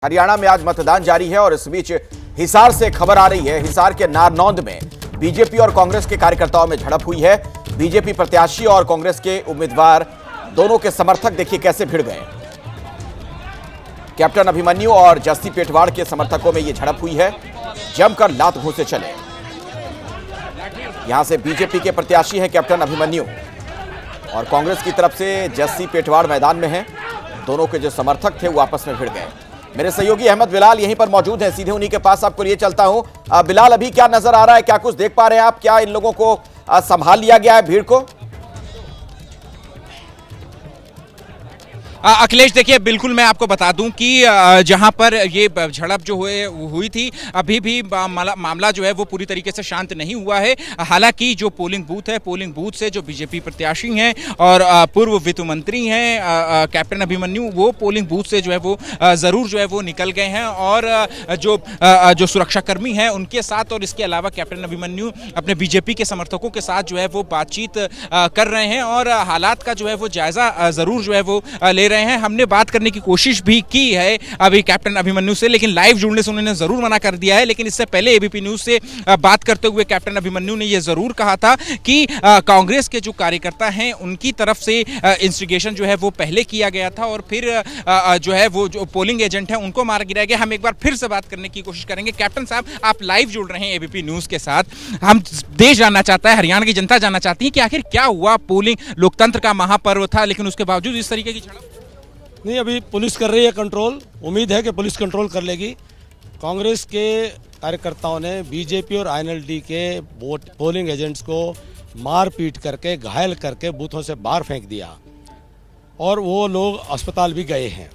हरियाणा में आज मतदान जारी है और इस बीच हिसार से खबर आ रही है। हिसार के नारनौंद में बीजेपी और कांग्रेस के कार्यकर्ताओं में झड़प हुई है। बीजेपी प्रत्याशी और कांग्रेस के उम्मीदवार दोनों के समर्थक देखिए कैसे भिड़ गए। कैप्टन अभिमन्यु और जस्सी पेटवाड़ के समर्थकों में यह झड़प हुई है। जमकर लात घूंसे चले। यहां से बीजेपी के प्रत्याशी हैं कैप्टन अभिमन्यु और कांग्रेस की तरफ से जस्सी पेटवाड़ मैदान में है। दोनों के जो समर्थक थे वो आपस में भिड़ गए। मेरे सहयोगी अहमद बिलाल यहीं पर मौजूद हैं, सीधे उन्हीं के पास आपको लिए चलता हूं। बिलाल, अभी क्या नजर आ रहा है, क्या कुछ देख पा रहे हैं आप? क्या इन लोगों को संभाल लिया गया है, भीड़ को? अखिलेश, देखिए बिल्कुल मैं आपको बता दूं कि जहां पर ये झड़प जो हुई थी, अभी भी मामला जो है वो पूरी तरीके से शांत नहीं हुआ है। हालांकि जो पोलिंग बूथ है, पोलिंग बूथ से जो बीजेपी प्रत्याशी हैं और पूर्व वित्त मंत्री हैं कैप्टन अभिमन्यु, वो पोलिंग बूथ से जो है वो ज़रूर जो है वो निकल गए हैं और जो सुरक्षाकर्मी हैं उनके साथ और इसके अलावा कैप्टन अभिमन्यु अपने बीजेपी के समर्थकों के साथ जो है वो बातचीत कर रहे हैं और हालात का जो है वो जायजा ज़रूर जो है वो ले रहे हैं। हमने बात करने की कोशिश भी की है अभी कैप्टन अभिमन्यु से, लेकिन लाइव जुड़ने से उन्होंने जरूर मना कर दिया है। लेकिन इससे पहले एबीपी न्यूज से बात करते हुए कैप्टन अभिमन्यु ने यह जरूर कहा था कि कांग्रेस के जो कार्यकर्ता हैं उनकी तरफ से इंस्टिगेशन जो है वो पहले किया गया था और फिर जो है वो जो पोलिंग एजेंट है उनको मार गिराया गया। हम एक बार फिर से बात करने की कोशिश करेंगे। कैप्टन साहब, आप लाइव जुड़ रहे हैं एबीपी न्यूज के साथ। हम देश जानना चाहता है, हरियाणा की जनता जानना चाहती है कि आखिर क्या हुआ। पोलिंग लोकतंत्र का महापर्व था, लेकिन उसके बावजूद इस तरीके की झड़प। नहीं, अभी पुलिस कर रही है कंट्रोल। उम्मीद है कि पुलिस कंट्रोल कर लेगी। कांग्रेस के कार्यकर्ताओं ने बीजेपी और आईएनएलडी के पोलिंग एजेंट्स को मार पीट करके घायल करके बूथों से बाहर फेंक दिया और वो लोग अस्पताल भी गए हैं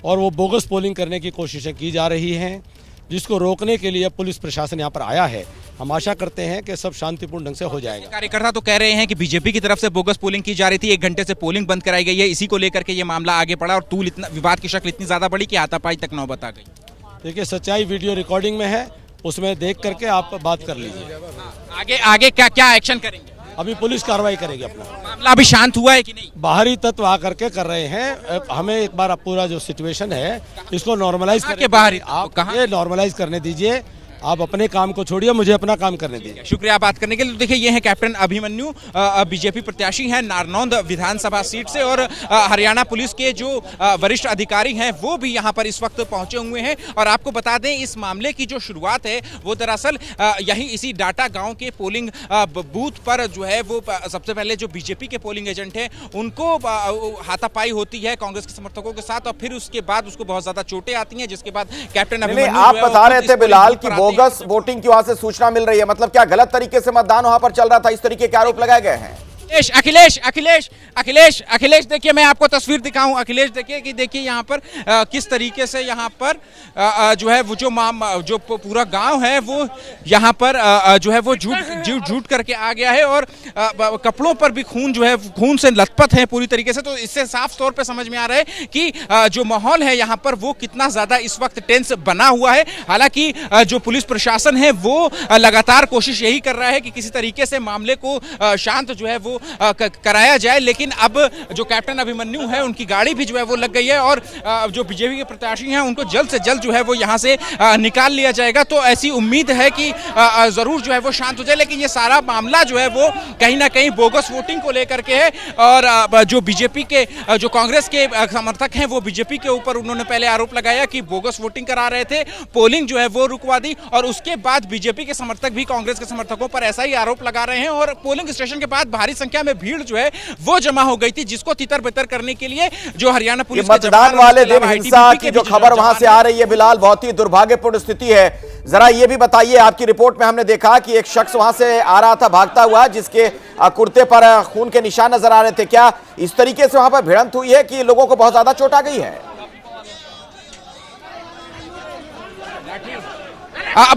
और वो बोगस पोलिंग करने की कोशिशें की जा रही हैं, जिसको रोकने के लिए पुलिस प्रशासन यहाँ पर आया है। हम आशा करते हैं कि सब शांतिपूर्ण ढंग से हो जाएगा। कार्यकर्ता तो कह रहे हैं कि बीजेपी की तरफ से बोगस पोलिंग की जा रही थी, 1 घंटे से पोलिंग बंद कराई गई है, इसी को लेकर के ये मामला आगे बढ़ा और तूल इतना विवाद की शक्ल इतनी ज्यादा बढ़ी कि हाथापाई तक नौबत आ गई। देखिए, सच्चाई वीडियो रिकॉर्डिंग में है, उसमें देख करके आप बात कर लीजिए। आगे क्या एक्शन करेंगे? अभी पुलिस कार्रवाई करेगी। अपना मामला अभी शांत हुआ है कि नहीं? बाहरी तत्व आकर के कर रहे हैं। हमें एक बार पूरा जो सिचुएशन है इसको नॉर्मलाइज करके बाहरी आप ये नॉर्मलाइज करने दीजिए। आप अपने काम को छोड़िए, मुझे अपना काम करने दीजिए। शुक्रिया बात करने के लिए। देखिए, ये है कैप्टन अभिमन्यु, बीजेपी प्रत्याशी हैं नारनौंद विधानसभा सीट से और हरियाणा पुलिस के जो वरिष्ठ अधिकारी हैं वो भी यहां पर इस वक्त पहुंचे हुए हैं। और आपको बता दें, इस मामले की जो शुरुआत है वो दरअसल यही इसी डाटा गांव के पोलिंग बूथ पर जो है वो सबसे पहले जो बीजेपी के पोलिंग एजेंट हैं उनको हाथापाई होती है कांग्रेस के समर्थकों के साथ और फिर उसके बाद उसको बहुत ज्यादा चोटें आती हैं, जिसके बाद कैप्टन अभिमन्यु आप बता रहे थे बिलाल की बोगस वोटिंग की वहां से सूचना मिल रही है, मतलब क्या गलत तरीके से मतदान वहां पर चल रहा था, इस तरीके के आरोप लगाए गए हैं? अखिलेश देखिए, मैं आपको तस्वीर दिखाऊं। अखिलेश देखिए कि देखिए यहाँ पर किस तरीके से यहाँ पर जो है वो जो पूरा गांव है वो यहाँ पर जो है वो झूठ करके आ गया है और कपड़ों पर भी खून जो है खून से लथपथ है पूरी तरीके से। तो इससे साफ तौर पे समझ में आ रहा है कि जो माहौल है यहाँ पर वो कितना ज्यादा इस वक्त टेंस बना हुआ है। हालांकि जो पुलिस प्रशासन है वो लगातार कोशिश यही कर रहा है कि किसी तरीके से मामले को शांत जो है वो कराया जाए, लेकिन अब जो कैप्टन अभिमन्यु है उनकी गाड़ी भी जो है वो लग गई है और जो बीजेपी के प्रत्याशी हैं उनको जल्द से जल्द जो है वो यहां से निकाल लिया जाएगा। तो ऐसी उम्मीद है कि जरूर जो है वो शांत हो जाए, लेकिन ये सारा मामला जो है वो कहीं ना कहीं बोगस वोटिंग को लेकर के है और जो बीजेपी के जो कांग्रेस के समर्थक हैं वो बीजेपी के ऊपर उन्होंने पहले आरोप लगाया कि बोगस वोटिंग करा रहे थे, पोलिंग जो है वो रुकवा दी और उसके बाद बीजेपी के समर्थक भी कांग्रेस के समर्थकों पर ऐसा ही आरोप लगा रहे हैं और पोलिंग स्टेशन के बाद भारी संख्या में भीड़ जो है वो जमा हो गई थी, जिसको तितर बितर करने के लिए जो हरियाणा पुलिस मतदान वाले दिन हिंसा की जो खबर वहां से आ रही है बिलाल, बहुत ही दुर्भाग्यपूर्ण स्थिति है। जरा ये भी बताइए, आपकी रिपोर्ट में हमने देखा कि एक शख्स वहां से आ रहा था भागता हुआ, जिसके कुर्ते पर खून के निशान नजर आ रहे थे। क्या इस तरीके से वहां पर भिड़ंत हुई है कि लोगों को बहुत ज्यादा चोट आ गई है?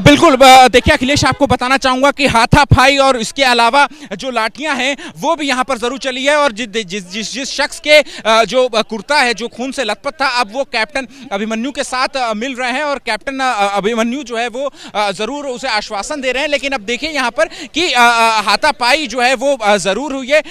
बिल्कुल देखिए अखिलेश, आपको बताना चाहूंगा कि हाथापाई और इसके अलावा जो लाठियां हैं वो भी यहां पर जरूर चली है। और जिस शख्स के जो कुर्ता है जो खून से लथपथ था, अब वो कैप्टन अभिमन्यु के साथ मिल रहे हैं और कैप्टन अभिमन्यु जो है वो जरूर उसे आश्वासन दे रहे हैं। लेकिन अब देखिए यहां पर कि हाथापाई जो है वो जरूर हुई है,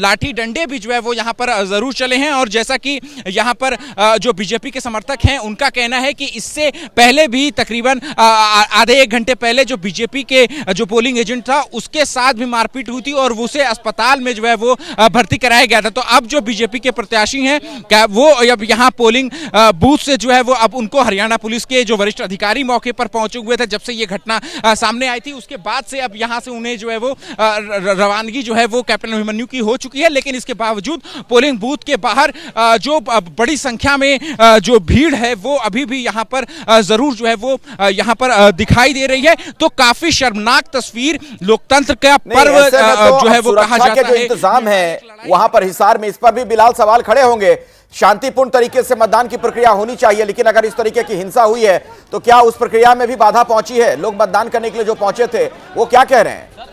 लाठी डंडे भी जो है वो यहां पर जरूर चले हैं। और जैसा कि यहां पर जो बीजेपी के समर्थक हैं उनका कहना है कि इससे पहले भी तकरीबन आधे एक घंटे पहले जो बीजेपी के जो पोलिंग एजेंट था उसके साथ भी मारपीट हुई थी और उसे अस्पताल में जो है वो भर्ती कराया गया था। तो अब जो बीजेपी के प्रत्याशी हैं क्या वो अब यहाँ पोलिंग बूथ से जो है वो अब उनको हरियाणा पुलिस के जो वरिष्ठ अधिकारी मौके पर पहुंचे हुए थे जब से ये घटना सामने आई थी, उसके बाद से अब यहाँ से उन्हें जो है वो रवानगी जो है वो कैप्टन अभिमन्यु की हो चुकी है। लेकिन इसके बावजूद पोलिंग बूथ के बाहर जो बड़ी संख्या में जो भीड़ है वो अभी भी यहाँ पर जरूर जो है वो यहाँ पर दिखाई दे रही है। तो काफी शर्मनाक तस्वीर, लोकतंत्र का पर्व जो है वो कहा जाता है। इंतजाम है वहां पर हिसार में, इस पर भी बिलाल सवाल खड़े होंगे। शांतिपूर्ण तरीके से मतदान की प्रक्रिया होनी चाहिए, लेकिन अगर इस तरीके की हिंसा हुई है तो क्या उस प्रक्रिया में भी बाधा पहुंची है? लोग मतदान करने के लिए जो पहुंचे थे वो क्या कह रहे हैं?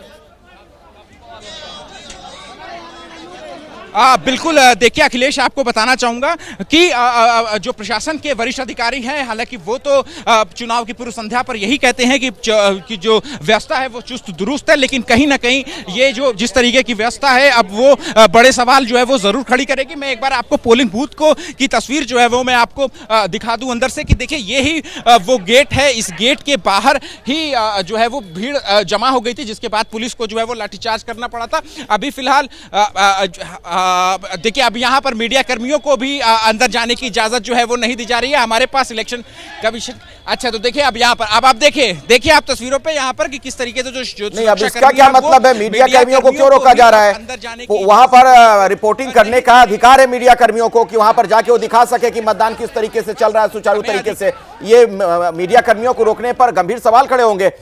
बिल्कुल देखिए अखिलेश, आपको बताना चाहूंगा कि जो प्रशासन के वरिष्ठ अधिकारी हैं, हालांकि वो तो चुनाव की पूर्व संध्या पर यही कहते हैं कि जो व्यवस्था है वो चुस्त दुरुस्त है, लेकिन कहीं ना कहीं ये जो जिस तरीके की व्यवस्था है अब वो बड़े सवाल जो है वो जरूर खड़ी करेगी। मैं एक बार आपको पोलिंग बूथ की तस्वीर जो है वो मैं आपको दिखा दूं अंदर से कि देखिए ये ही वो गेट है। इस गेट के बाहर ही जो है वो भीड़ जमा हो गई थी, जिसके बाद पुलिस को जो है वो लाठीचार्ज करना पड़ा था। अभी फिलहाल देखिए अब यहाँ पर मीडिया कर्मियों को भी अंदर जाने की इजाजत जो है वो नहीं दी जा रही है। हमारे पास इलेक्शन कमीशन, अच्छा तो देखिए अब यहाँ पर अब आप देखिए आप तस्वीरों पे यहाँ पर कि किस तरीके से जो नहीं, अब इसका क्या मतलब है? मीडिया कर्मियों को क्यों रोका जा रहा है? वहां पर रिपोर्टिंग करने का अधिकार है मीडिया कर्मियों को कि वहां पर जाके वो दिखा सके कि मतदान किस तरीके से चल रहा है सुचारू तरीके से। ये मीडिया कर्मियों को रोकने पर गंभीर सवाल खड़े होंगे।